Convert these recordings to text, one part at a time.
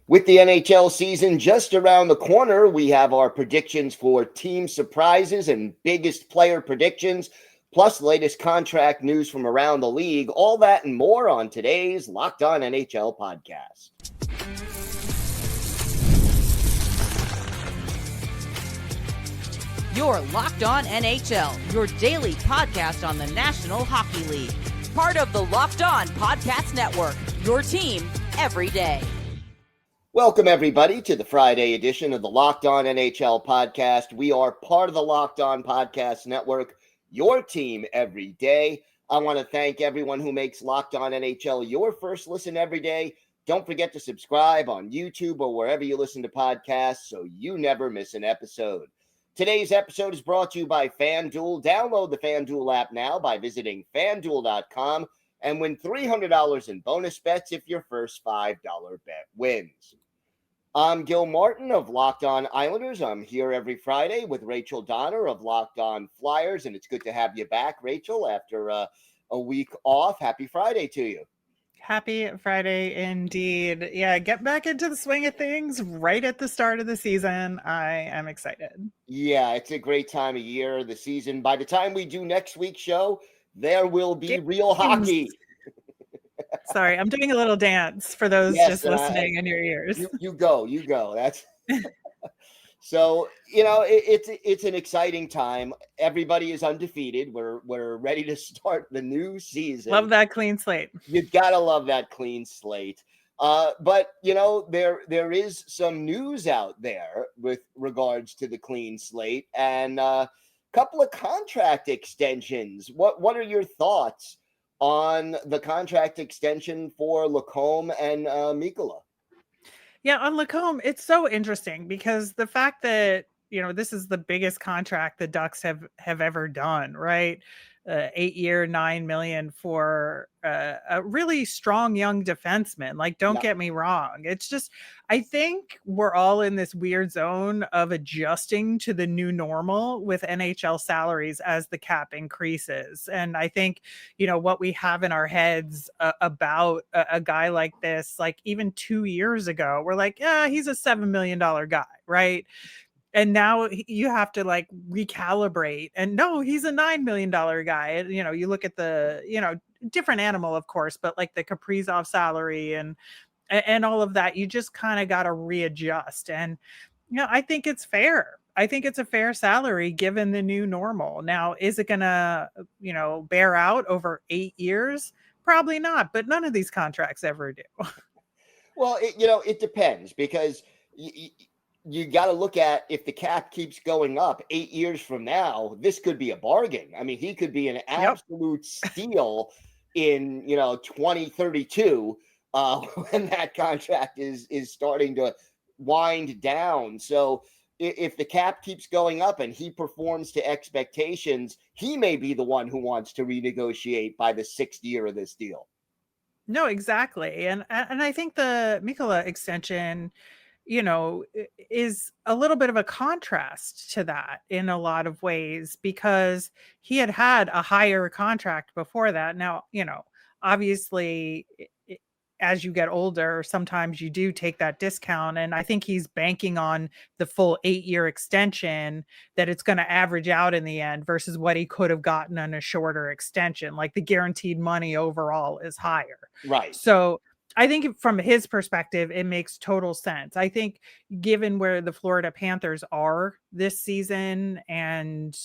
With the NHL season just around the corner, we have our predictions for team surprises and biggest player predictions, plus latest contract news from around the league. All that and more on today's Locked On NHL podcast. You're Locked On NHL, your daily podcast on the National Hockey League. Part of the Locked On Podcast Network, your team every day. Welcome, everybody, to the Friday edition of the Locked On NHL podcast. We are part of the Locked On Podcast Network, your team every day. I want to thank everyone who makes Locked On NHL your first listen every day. Don't forget to subscribe on YouTube or wherever you listen to podcasts so you never miss an episode. Today's episode is brought to you by FanDuel. Download the FanDuel app now by visiting FanDuel.com and win $300 in bonus bets if your first $5 bet wins. I'm Gil Martin of Locked On Islanders. I'm here every Friday with Rachel Donner of Locked On Flyers, and it's good to have you back, Rachel, after a week off. Happy Friday to you. Happy Friday indeed. Yeah, get back into the swing of things right at the start of the season. I am excited. Yeah, it's a great time of year, the season. By the time we do next week's show, there will be real hockey. Sorry, I'm doing a little dance for those just listening in your ears. You go. That's so, it's an exciting time. Everybody is undefeated. We're ready to start the new season. Love that clean slate. You've got to love that clean slate. But there is some news out there with regards to the clean slate and a couple of contract extensions. What are your thoughts on the contract extension for LaCombe and Mikkola? Yeah, on LaCombe, it's so interesting because the fact that, this is the biggest contract the Ducks have ever done, right? 8-year, $9 million for a really strong young defenseman. Like, don't get me wrong. It's just, I think we're all in this weird zone of adjusting to the new normal with NHL salaries as the cap increases. And I think, what we have in our heads about a guy like this, like even 2 years ago, we're like, yeah, he's a $7 million guy, right? And now you have to like recalibrate, and no, he's a $9 million guy. And, you look at the, different animal, of course, but like the Kaprizov salary and all of that, you just kind of got to readjust. And, I think it's fair. I think it's a fair salary given the new normal. Now, is it going to, bear out over 8 years? Probably not, but none of these contracts ever do. Well, it depends because you got to look at if the cap keeps going up 8 years from now, this could be a bargain. I mean, he could be an absolute steal in, 2032 when that contract is starting to wind down. So if the cap keeps going up and he performs to expectations, he may be the one who wants to renegotiate by the 6th year of this deal. No, exactly. And I think the Mikkola extension, is a little bit of a contrast to that in a lot of ways because he had a higher contract before that. Now, obviously, as you get older, sometimes you do take that discount. And I think he's banking on the full 8-year extension that it's going to average out in the end versus what he could have gotten on a shorter extension. Like the guaranteed money overall is higher. Right. So I think from his perspective, it makes total sense. I think given where the Florida Panthers are this season and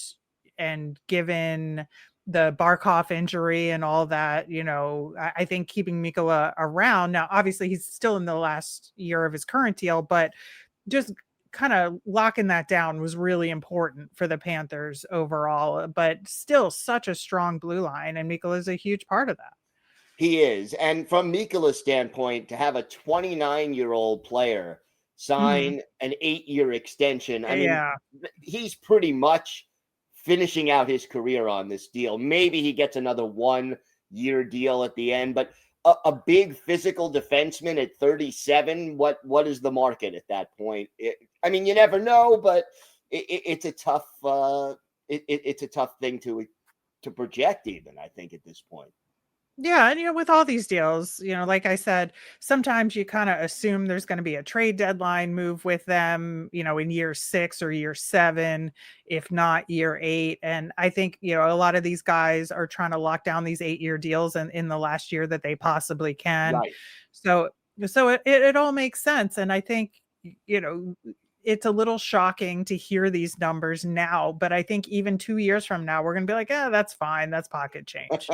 given the Barkov injury and all that, I think keeping Mikkola around now, obviously he's still in the last year of his current deal, but just kind of locking that down was really important for the Panthers overall, but still such a strong blue line. And Mikkola is a huge part of that. He is. And from Mikkola's standpoint, to have a 29-year-old player sign an 8-year extension, I mean, he's pretty much finishing out his career on this deal. Maybe he gets another 1-year deal at the end, but a big physical defenseman at 37, what is the market at that point? You never know, but it's a tough it's a tough thing to project even, I think, at this point. Yeah, and with all these deals, like I said, sometimes you kind of assume there's going to be a trade deadline move with them, in year 6 or year 7, if not year 8. And I think, a lot of these guys are trying to lock down these 8-year deals in the last year that they possibly can. Right. So it all makes sense. And I think, you know, it's a little shocking to hear these numbers now, but I think even 2 years from now, we're going to be like, that's fine. That's pocket change.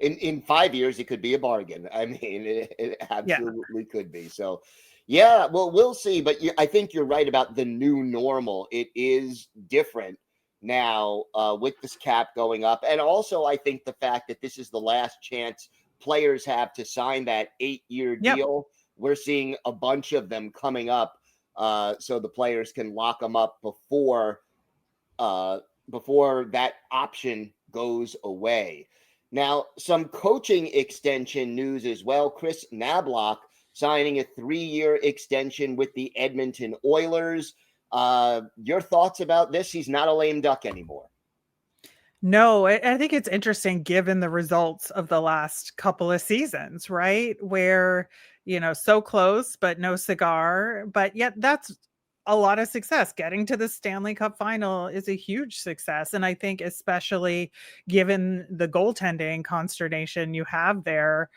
In 5 years, it could be a bargain. I mean, it Yeah. absolutely could be. So, yeah, well, we'll see. But I think you're right about the new normal. It is different now with this cap going up. And also, I think the fact that this is the last chance players have to sign that 8-year Yep. deal. We're seeing a bunch of them coming up so the players can lock them up before that option goes away. Now, some coaching extension news as well. Kris Knoblauch signing a 3-year extension with the Edmonton Oilers. Your thoughts about this? He's not a lame duck anymore. No, I think it's interesting given the results of the last couple of seasons, right? Where, so close, but no cigar. But yet that's a lot of success. Getting to the Stanley Cup final is a huge success. And I think especially given the goaltending consternation you have there,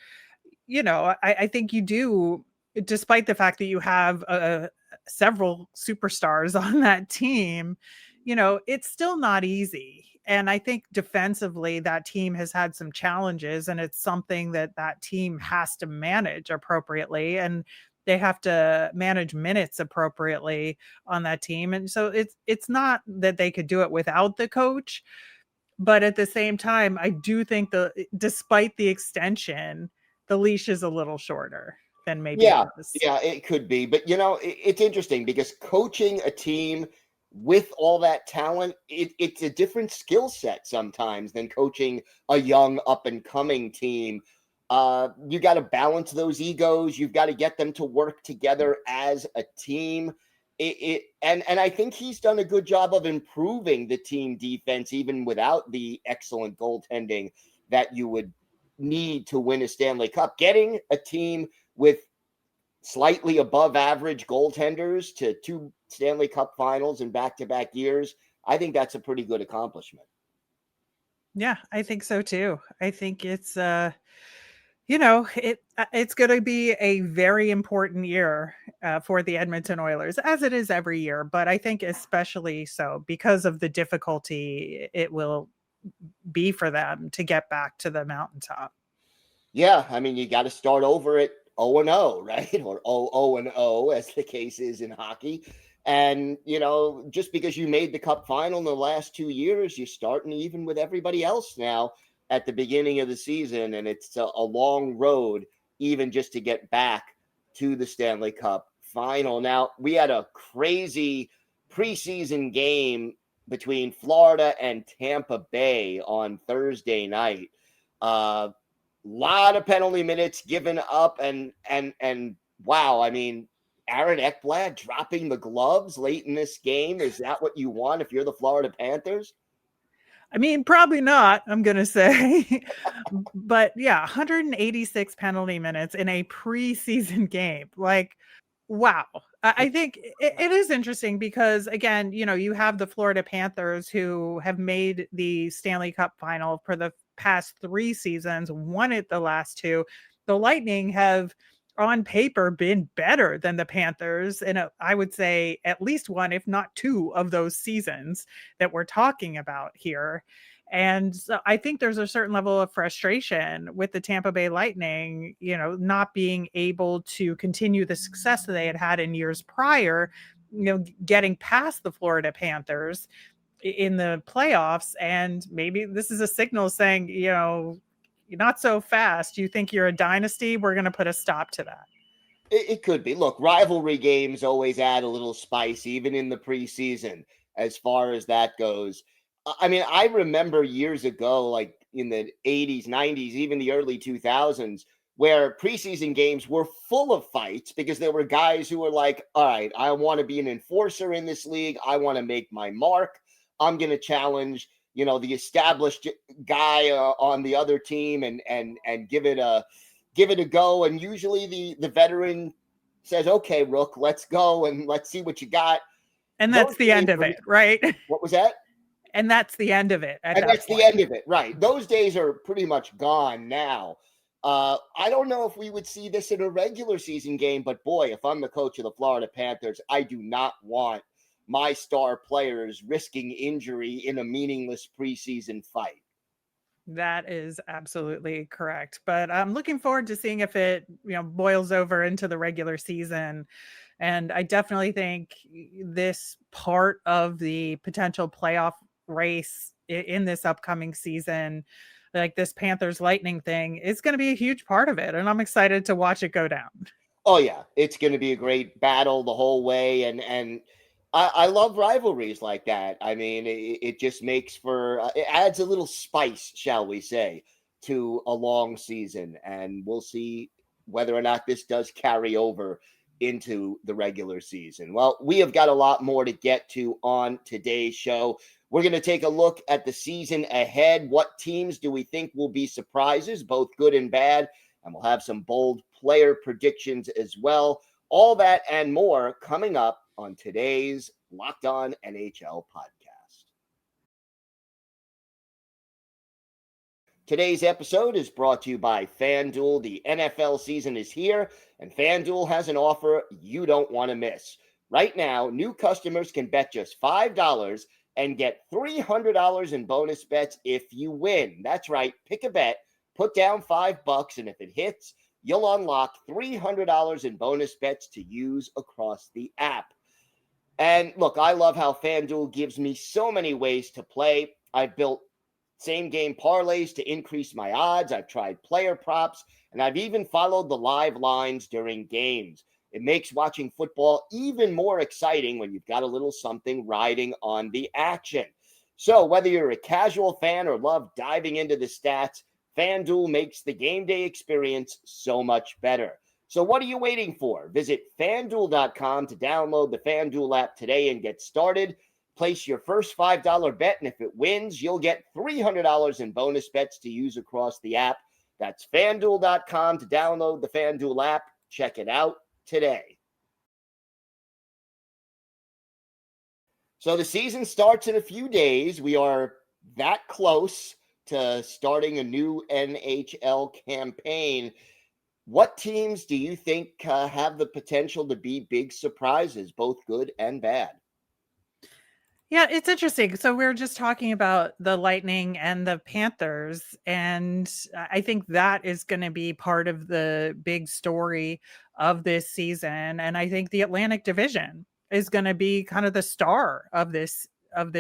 I think you do, despite the fact that you have several superstars on that team, it's still not easy. And I think defensively, that team has had some challenges, and it's something that team has to manage appropriately. And they have to manage minutes appropriately on that team. And so it's not that they could do it without the coach. But at the same time, I do think despite the extension, the leash is a little shorter than maybe it Yeah, was. yeah, it could be. But, it's interesting because coaching a team with all that talent, it's a different skill set sometimes than coaching a young up-and-coming team. You got to balance those egos. You've got to get them to work together as a team. And I think he's done a good job of improving the team defense, even without the excellent goaltending that you would need to win a Stanley Cup. Getting a team with slightly above average goaltenders to 2 Stanley Cup finals in back-to-back years, I think that's a pretty good accomplishment. Yeah, I think so too. I think it's it's going to be a very important year for the Edmonton Oilers, as it is every year. But I think especially so because of the difficulty it will be for them to get back to the mountaintop. Yeah, I mean, you got to start over at 0-0, right? Or 0-0, as the case is in hockey. And, just because you made the Cup final in the last 2 years, you're starting even with everybody else now at the beginning of the season. And it's a long road, even just to get back to the Stanley Cup final. Now, we had a crazy preseason game between Florida and Tampa Bay on Thursday night. Lot of penalty minutes given up, and wow, I mean, Aaron Ekblad dropping the gloves late in this game. Is that what you want if you're the Florida Panthers? I mean, probably not, I'm going to say. But yeah, 186 penalty minutes in a preseason game. Like, wow. I think it is interesting because, again, you have the Florida Panthers who have made the Stanley Cup final for the past 3 seasons, won it the last 2. The Lightning have, on paper, been better than the Panthers in I would say at least 1, if not 2 of those seasons that we're talking about here. And so I think there's a certain level of frustration with the Tampa Bay Lightning, not being able to continue the success that they had in years prior, getting past the Florida Panthers in the playoffs. And maybe this is a signal saying, you're not so fast. You think you're a dynasty? We're going to put a stop to that. It could be. Look, rivalry games always add a little spice, even in the preseason, as far as that goes. I mean, I remember years ago, like in the 80s, 90s, even the early 2000s, where preseason games were full of fights because there were guys who were like, all right, I want to be an enforcer in this league. I want to make my mark. I'm going to challenge the established guy on the other team and give it a go. And usually the veteran says, okay, Rook, let's go and let's see what you got. And that's the end of it, right? What was that? And that's the end of it. And that's the end of it, right? Those days are pretty much gone now. I don't know if we would see this in a regular season game, but boy, if I'm the coach of the Florida Panthers, I do not want my star players risking injury in a meaningless preseason fight. That is absolutely correct. But I'm looking forward to seeing if it, boils over into the regular season. And I definitely think this part of the potential playoff race in this upcoming season, like this Panthers Lightning thing, is going to be a huge part of it. And I'm excited to watch it go down. Oh, yeah. It's going to be a great battle the whole way. And I love rivalries like that. I mean, it just makes it adds a little spice, shall we say, to a long season. And we'll see whether or not this does carry over into the regular season. Well, we have got a lot more to get to on today's show. We're going to take a look at the season ahead. What teams do we think will be surprises, both good and bad? And we'll have some bold player predictions as well. All that and more coming up on today's Locked On NHL podcast. Today's episode is brought to you by FanDuel. The NFL season is here, and FanDuel has an offer you don't want to miss. Right now, new customers can bet just $5 and get $300 in bonus bets if you win. That's right. Pick a bet, put down $5, and if it hits, you'll unlock $300 in bonus bets to use across the app. And look, I love how FanDuel gives me so many ways to play. I've built same game parlays to increase my odds. I've tried player props, and I've even followed the live lines during games. It makes watching football even more exciting when you've got a little something riding on the action. So whether you're a casual fan or love diving into the stats, FanDuel makes the game day experience so much better. So what are you waiting for? Visit FanDuel.com to download the FanDuel app today and get started. Place your first $5 bet, and if it wins, you'll get $300 in bonus bets to use across the app. That's FanDuel.com to download the FanDuel app. Check it out today. So the season starts in a few days. We are that close to starting a new NHL campaign. What teams do you think have the potential to be big surprises, both good and bad? Yeah, it's interesting. So we're just talking about the Lightning and the Panthers, and I think that is going to be part of the big story of this season. And I think the Atlantic Division is going to be kind of the star of this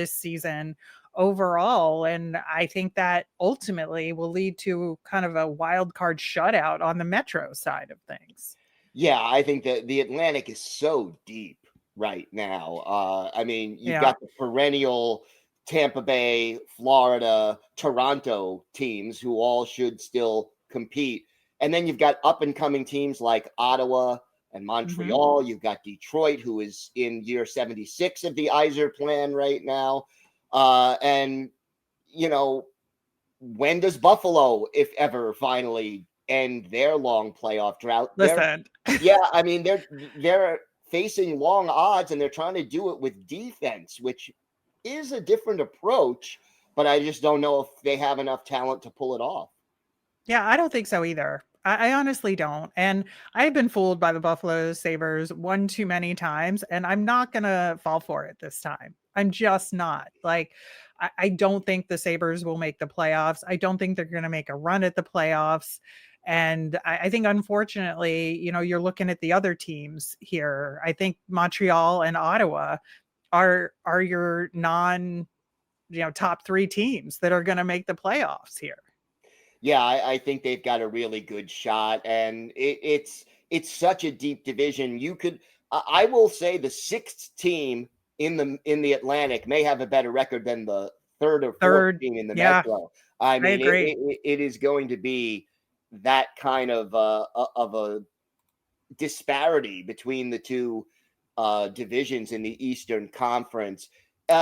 season overall. And I think that ultimately will lead to kind of a wild card shutout on the Metro side of things. Yeah, I think that the Atlantic is so deep right now. I mean, you've got the perennial Tampa Bay, Florida, Toronto teams who all should still compete. And then you've got up and coming teams like Ottawa and Montreal. Mm-hmm. You've got Detroit, who is in year 76 of the Yzer plan right now. And, when does Buffalo, if ever, finally end their long playoff drought? Listen. I mean, they're facing long odds, and they're trying to do it with defense, which is a different approach, but I just don't know if they have enough talent to pull it off. Yeah, I don't think so either. I honestly don't. And I've been fooled by the Buffalo Sabres one too many times, and I'm not going to fall for it this time. I'm just not. Like, I don't think the Sabres will make the playoffs. I don't think they're going to make a run at the playoffs. And I think, unfortunately, you're looking at the other teams here. I think Montreal and Ottawa are your top three teams that are going to make the playoffs here. Yeah, I think they've got a really good shot, and it's such a deep division. I will say the sixth team in the Atlantic may have a better record than the third or fourth team in the Metro. I mean, it is going to be that kind of a disparity between the two divisions in the Eastern Conference.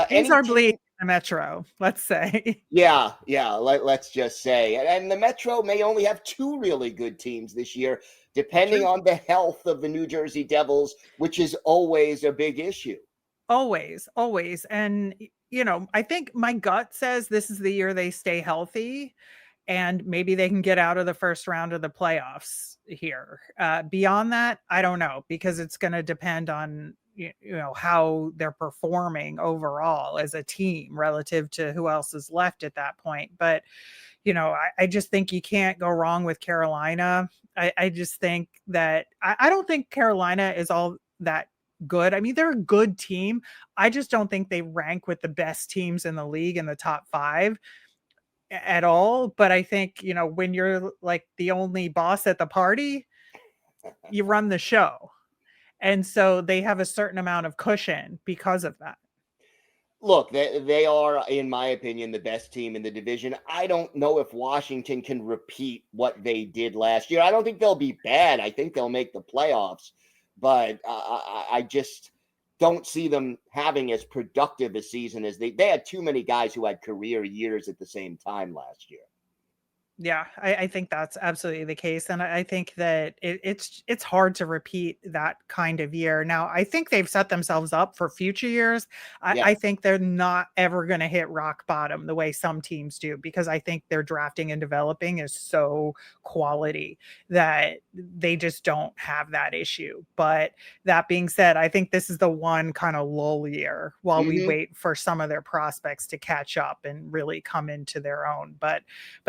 Things are bleak. the Metro, let's say. Yeah. Let's just say. And the Metro may only have two really good teams this year, depending on the health of the New Jersey Devils, which is always a big issue. Always. And, I think my gut says this is the year they stay healthy and maybe they can get out of the first round of the playoffs here. Beyond that, I don't know, because it's going to depend on, how they're performing overall as a team relative to who else is left at that point. But, I just think you can't go wrong with Carolina. I just think that I don't think Carolina is all that good. I mean, they're a good team. I just don't think they rank with the best teams in the league in the top 5 at all. But I think, when you're like the only boss at the party, you run the show. And so they have a certain amount of cushion because of that. Look, they are, in my opinion, the best team in the division. I don't know if Washington can repeat what they did last year. I don't think they'll be bad. I think they'll make the playoffs. But I just don't see them having as productive a season as they had too many guys who had career years at the same time last year. Yeah, I think that's absolutely the case. And I think that it's hard to repeat that kind of year. Now, I think they've set themselves up for future years. I think they're not ever going to hit rock bottom the way some teams do, because I think their drafting and developing is so quality that they just don't have that issue. But that being said, I think this is the one kind of lull year while we wait for some of their prospects to catch up and really come into their own. But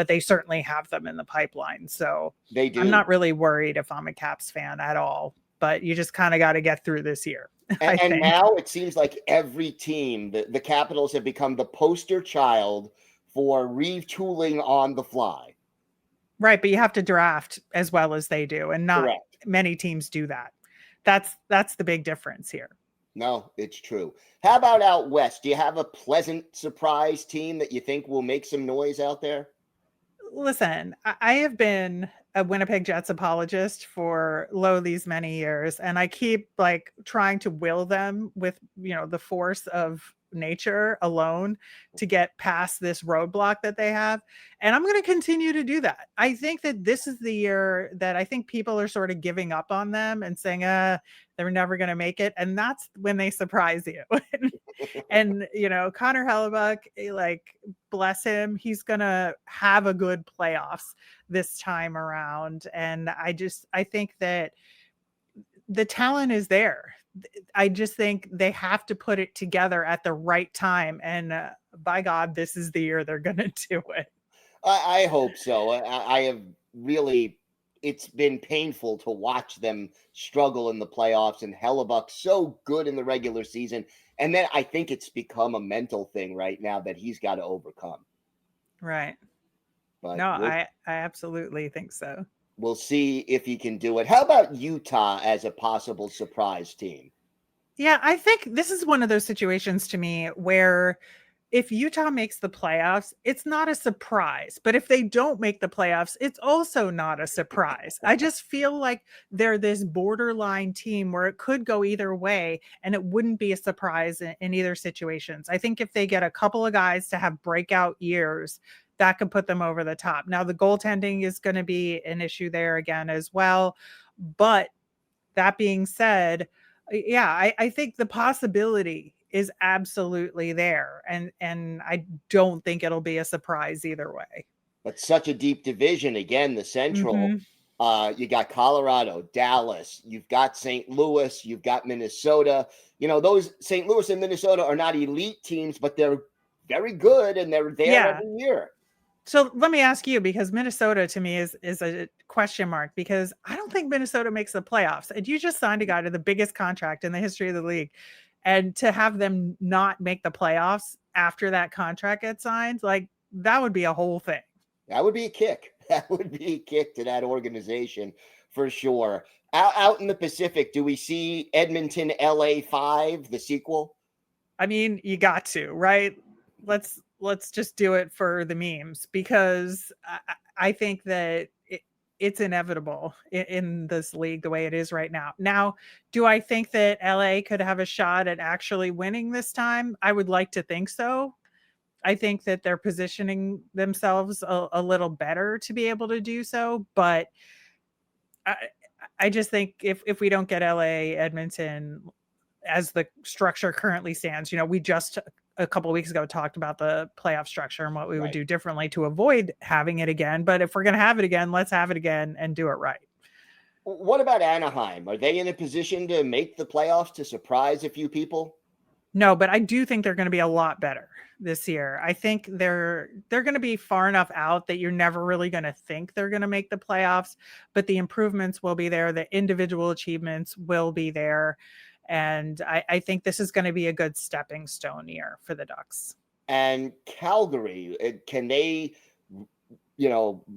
they certainly have them in the pipeline. So they do. I'm not really worried if I'm a Caps fan at all, but you just kind of got to get through this year. And now it seems like every team, the Capitals have become the poster child for retooling on the fly. Right. But you have to draft as well as they do. And not many teams do that. That's the big difference here. No, it's true. How about out west? Do you have a pleasant surprise team that you think will make some noise out there? Listen, I have been a Winnipeg Jets apologist for these many years, and I keep trying to will them with, the force of nature alone to get past this roadblock that they have. And I'm going to continue to do that. I think that this is the year that I think people are sort of giving up on them and saying, they're never going to make it. And that's when they surprise you. And, Connor Hellebuyck, bless him, he's going to have a good playoffs this time around. And I think that the talent is there. I just think they have to put it together at the right time. And by God, this is the year they're going to do it. I hope so. I have really, it's been painful to watch them struggle in the playoffs, and Hellebuyck so good in the regular season. And then I think it's become a mental thing right now that he's got to overcome. Right. But no, I absolutely think so. We'll see if he can do it. How about Utah as a possible surprise team? Yeah, I think this is one of those situations to me where if Utah makes the playoffs, it's not a surprise. But if they don't make the playoffs, it's also not a surprise. I just feel like they're this borderline team where it could go either way, and it wouldn't be a surprise in either situations. I think if they get a couple of guys to have breakout years, that could put them over the top. Now, the goaltending is going to be an issue there again as well. But that being said, yeah, I think the possibility is absolutely there. And I don't think it'll be a surprise either way. But such a deep division. Again, the Central. You got Colorado, Dallas, you've got St. Louis, you've got Minnesota. Those St. Louis and Minnesota are not elite teams, but they're very good, and they're there every year. So let me ask you, because Minnesota to me is a question mark, because I don't think Minnesota makes the playoffs. And you just signed a guy to the biggest contract in the history of the league. And to have them not make the playoffs after that contract gets signed, that would be a whole thing. That would be a kick. That would be a kick to that organization for sure. Out in the Pacific, do we see Edmonton LA 5, the sequel? I mean, you got to, right? Let's just do it for the memes, because I think that it's inevitable in this league the way it is right now. Now, do I think that LA could have a shot at actually winning this time? I would like to think so. I think that they're positioning themselves a little better to be able to do so. But I just think if we don't get LA, Edmonton, as the structure currently stands, we just a couple of weeks ago talked about the playoff structure and what we would do differently to avoid having it again. But if we're going to have it again, let's have it again and do it right. What about Anaheim? Are they in a position to make the playoffs, to surprise a few people? No, but I do think they're going to be a lot better this year. I think they're going to be far enough out that you're never really going to think they're going to make the playoffs, but the improvements will be there. The individual achievements will be there. And I think this is going to be a good stepping stone year for the Ducks. And Calgary, can they,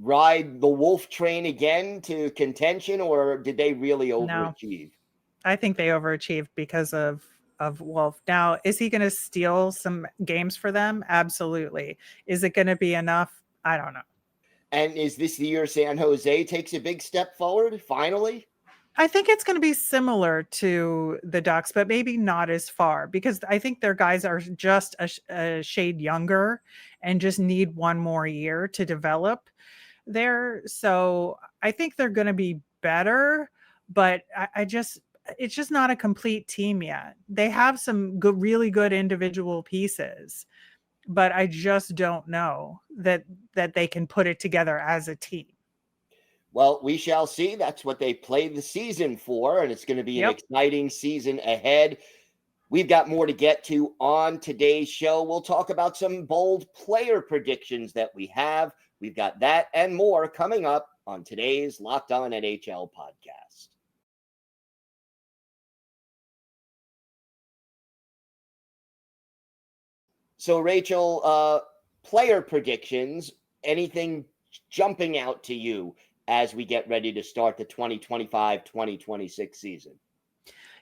ride the Wolf train again to contention, or did they really overachieve? No, I think they overachieved because of Wolf. Now, is he going to steal some games for them? Absolutely. Is it going to be enough? I don't know. And is this the year San Jose takes a big step forward finally? I think it's going to be similar to the Ducks, but maybe not as far, because I think their guys are just a shade younger and just need one more year to develop there. So I think they're going to be better, but it's just not a complete team yet. They have some really good individual pieces, but I just don't know that they can put it together as a team. Well, we shall see. That's what they played the season for, and it's going to be an exciting season ahead. We've got more to get to on today's show. We'll talk about some bold player predictions that we have. We've got that and more coming up on today's Locked On NHL podcast. So, Rachel, player predictions, anything jumping out to you as we get ready to start the 2025-2026 season?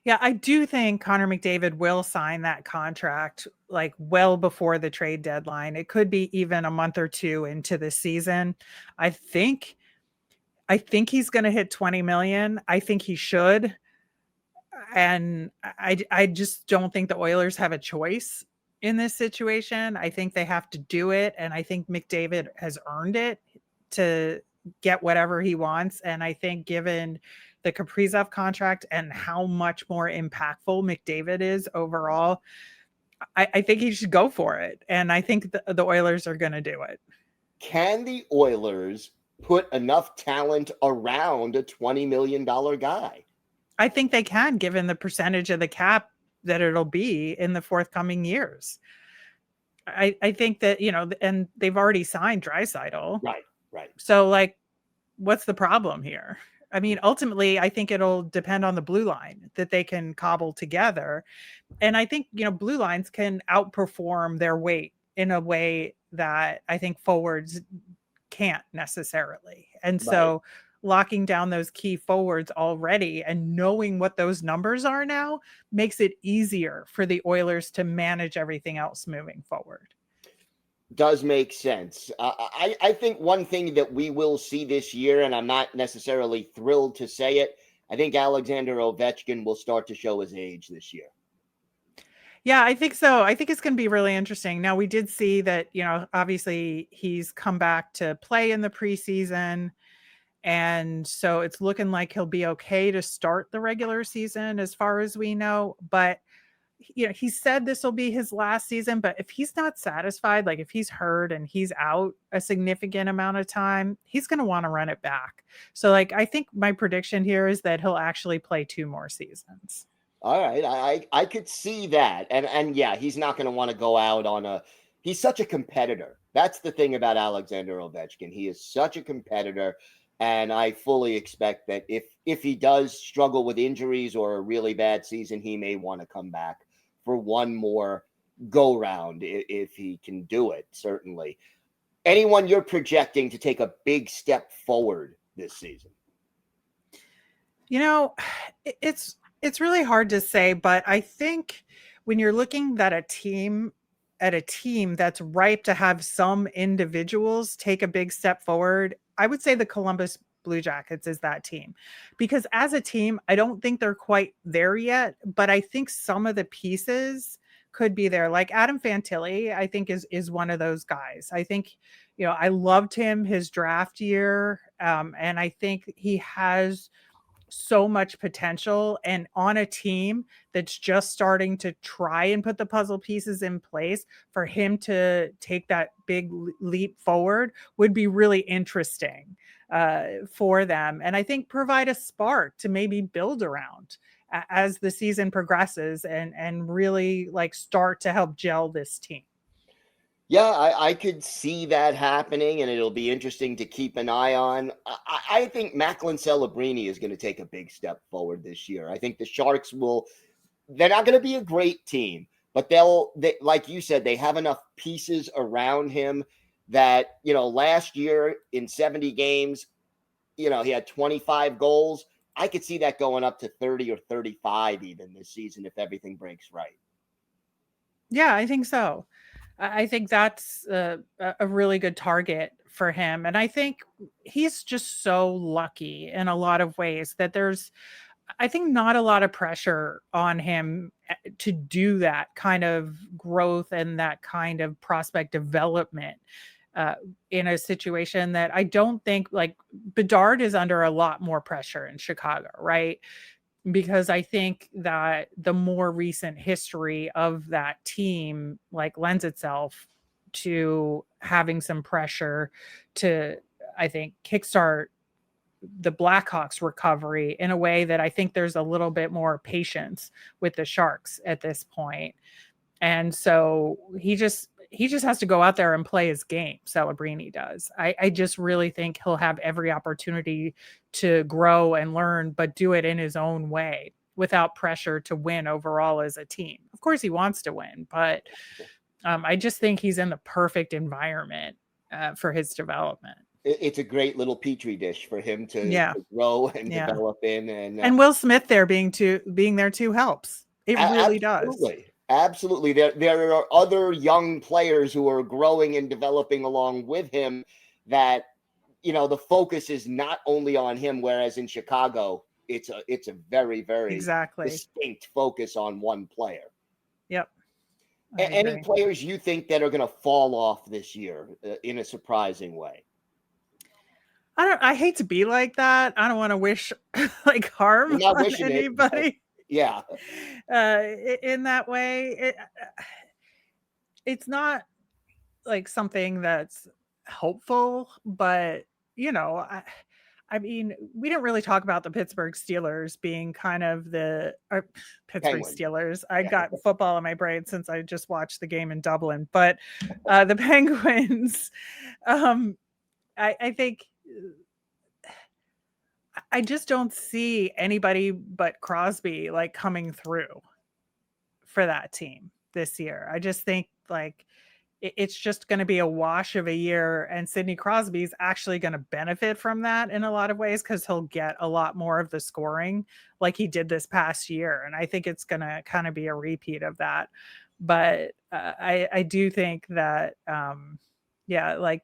Yeah, I do think Connor McDavid will sign that contract like well before the trade deadline. It could be even a month or two into the season. I think he's going to hit 20 million. I think he should. And I just don't think the Oilers have a choice in this situation. I think they have to do it. And I think McDavid has earned it to get whatever he wants. And I think given the Kaprizov contract and how much more impactful McDavid is overall, I think he should go for it. And I think the Oilers are going to do it. Can the Oilers put enough talent around a $20 million guy? I think they can, given the percentage of the cap that it'll be in the forthcoming years. I think that, and they've already signed Draisaitl. Right. So, what's the problem here? I mean, ultimately, I think it'll depend on the blue line that they can cobble together. And I think, blue lines can outperform their weight in a way that I think forwards can't necessarily. And so locking down those key forwards already and knowing what those numbers are now makes it easier for the Oilers to manage everything else moving forward. Does make sense. I think one thing that we will see this year, and I'm not necessarily thrilled to say it, I think Alexander Ovechkin will start to show his age this year. Yeah, I think so. I think it's going to be really interesting. Now, we did see that, obviously he's come back to play in the preseason. And so it's looking like he'll be okay to start the regular season as far as we know. But he said this will be his last season, but if he's not satisfied, like if he's hurt and he's out a significant amount of time, he's going to want to run it back. So I think my prediction here is that he'll actually play 2 more seasons. All right. I could see that. And yeah, he's not going to want to go out on he's such a competitor. That's the thing about Alexander Ovechkin. He is such a competitor. And I fully expect that if he does struggle with injuries or a really bad season, he may want to come back for one more go round if he can do it, certainly. Anyone you're projecting to take a big step forward this season? It's really hard to say, but I think when you're looking at a team that's ripe to have some individuals take a big step forward, I would say the Columbus Blue Jackets is that team, because as a team, I don't think they're quite there yet, but I think some of the pieces could be there. Like Adam Fantilli, I think is one of those guys. I think, I loved him his draft year. And I think he has so much potential, and on a team that's just starting to try and put the puzzle pieces in place, for him to take that big leap forward would be really interesting for them. And I think provide a spark to maybe build around as the season progresses, and really like start to help gel this team. Yeah, I could see that happening, and it'll be interesting to keep an eye on. I think Macklin Celebrini is going to take a big step forward this year. I think the Sharks they're not going to be a great team, but they, like you said, they have enough pieces around him that, last year in 70 games, he had 25 goals. I could see that going up to 30 or 35 even this season if everything breaks right. Yeah, I think so. I think that's a really good target for him. And I think he's just so lucky in a lot of ways that there's, I think, not a lot of pressure on him to do that kind of growth and that kind of prospect development in a situation that I don't think, like, Bedard is under a lot more pressure in Chicago, right? Because I think that the more recent history of that team like lends itself to having some pressure to, I think, kickstart the Blackhawks recovery in a way that I think there's a little bit more patience with the Sharks at this point. And so he just has to go out there and play his game. Celebrini does. I just really think he'll have every opportunity to grow and learn, but do it in his own way without pressure to win overall as a team. Of course he wants to win, but I just think he's in the perfect environment for his development. It's a great little petri dish for him to grow and develop in. And Will Smith there being there too helps. It really does. Absolutely. There are other young players who are growing and developing along with him that, the focus is not only on him, whereas in Chicago, it's a very, very distinct focus on one player. Yep. Any players you think that are going to fall off this year in a surprising way? I hate to be like that. I don't want to wish like harm on anybody. Yeah. In that way, it's not like something that's helpful, but I mean, we didn't really talk about the Pittsburgh Steelers being kind of Pittsburgh Steelers. I got football in my brain since I just watched the game in Dublin, but the Penguins, I think I just don't see anybody but Crosby like coming through for that team this year. I just think like it's just going to be a wash of a year, and Sidney Crosby's actually going to benefit from that in a lot of ways because he'll get a lot more of the scoring like he did this past year. And I think it's going to kind of be a repeat of that. But I do think that, like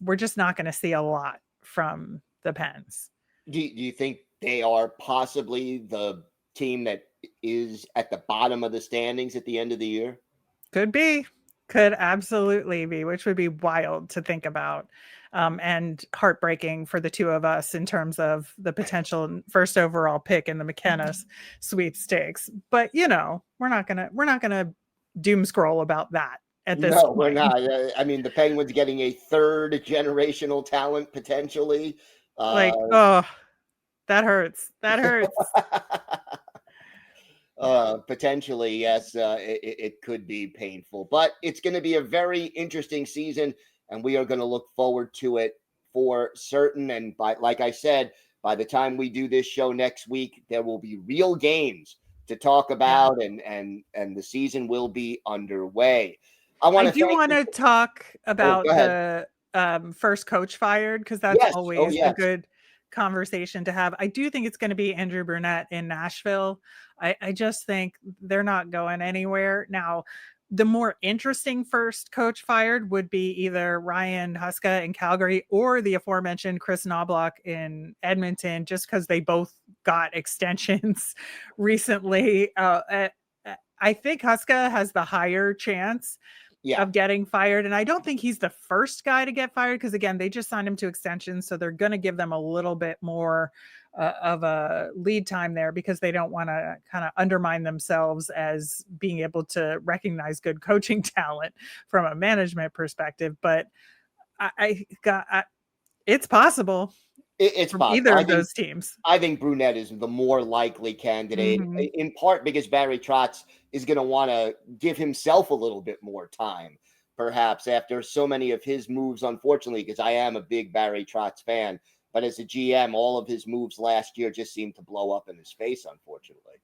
we're just not going to see a lot from the Pens. Do you think they are possibly the team that is at the bottom of the standings at the end of the year? Could absolutely be, which would be wild to think about, and heartbreaking for the two of us in terms of the potential first overall pick in the McKenna sweepstakes. But we're not gonna doom scroll about that at this point. We're not. I mean, the Penguins getting a third generational talent potentially. That hurts. Potentially, yes, it could be painful, but it's going to be a very interesting season, and we are going to look forward to it for certain. And like I said, by the time we do this show next week, there will be real games to talk about, and the season will be underway. I want to talk about the first coach fired, because that's always a good conversation to have. I do think it's going to be Andrew Brunette in Nashville. I just think they're not going anywhere. Now, the more interesting first coach fired would be either Ryan Huska in Calgary or the aforementioned Kris Knoblauch in Edmonton, just because they both got extensions recently. I think Huska has the higher chance of getting fired. And I don't think he's the first guy to get fired because, again, they just signed him to extension. So they're going to give them a little bit more of a lead time there because they don't want to kind of undermine themselves as being able to recognize good coaching talent from a management perspective. But it's possible. It's possible. Either of those teams. I think Brunette is the more likely candidate, in part because Barry Trotz is going to want to give himself a little bit more time, perhaps, after so many of his moves, unfortunately, because I am a big Barry Trotz fan. But as a GM, all of his moves last year just seemed to blow up in his face, unfortunately.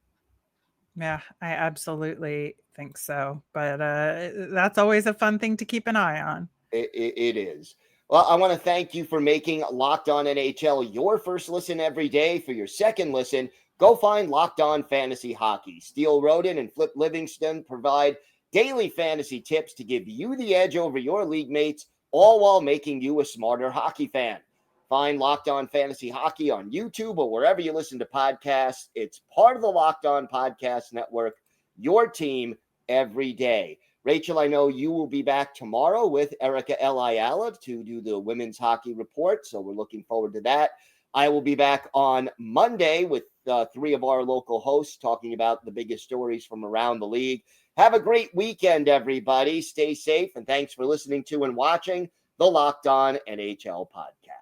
Yeah, I absolutely think so. But that's always a fun thing to keep an eye on. It is. Well, I want to thank you for making Locked On NHL your first listen every day. For your second listen, go find Locked On Fantasy Hockey. Steele Roden and Flip Livingston provide daily fantasy tips to give you the edge over your league mates, all while making you a smarter hockey fan. Find Locked On Fantasy Hockey on YouTube or wherever you listen to podcasts. It's part of the Locked On Podcast Network, your team every day. Rachel, I know you will be back tomorrow with Erica Eliala to do the women's hockey report, so we're looking forward to that. I will be back on Monday with three of our local hosts talking about the biggest stories from around the league. Have a great weekend, everybody. Stay safe, and thanks for listening to and watching the Locked On NHL Podcast.